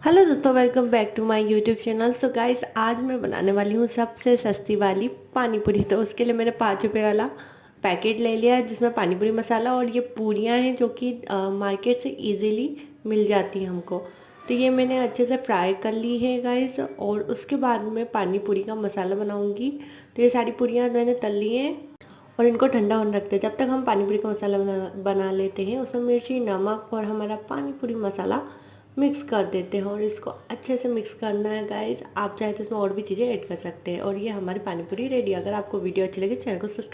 Hello दोस्तों, welcome back to my YouTube channel. So guys, आज मैं बनाने वाली हूँ सबसे सस्ती वाली पानी पूरी। तो उसके लिए मैंने 5 रुपये वाला पैकेट ले लिया है जिसमें पानी पूरी मसाला और ये पूरियाँ हैं जो कि मार्केट से इजीली मिल जाती हैं हमको। तो ये मैंने अच्छे से फ्राई कर ली है गाइस, और उसके बाद में पानी पूरी का मसाला बनाऊँगी। तो ये सारी पूरियाँ मैंने तल ली हैं और इनको ठंडा होने रखते हैं। जब तक हम पानी पूरी का मसाला बना लेते हैं, उसमें मिर्ची, नमक और हमारा पानी पूरी मसाला मिक्स कर देते हैं। और इसको अच्छे से मिक्स करना है गाइस। आप चाहे तो इसमें और भी चीज़ें ऐड कर सकते हैं। और ये हमारी पानी पूरी रेडी है। अगर आपको वीडियो अच्छी लगे, चैनल को सब्सक्राइब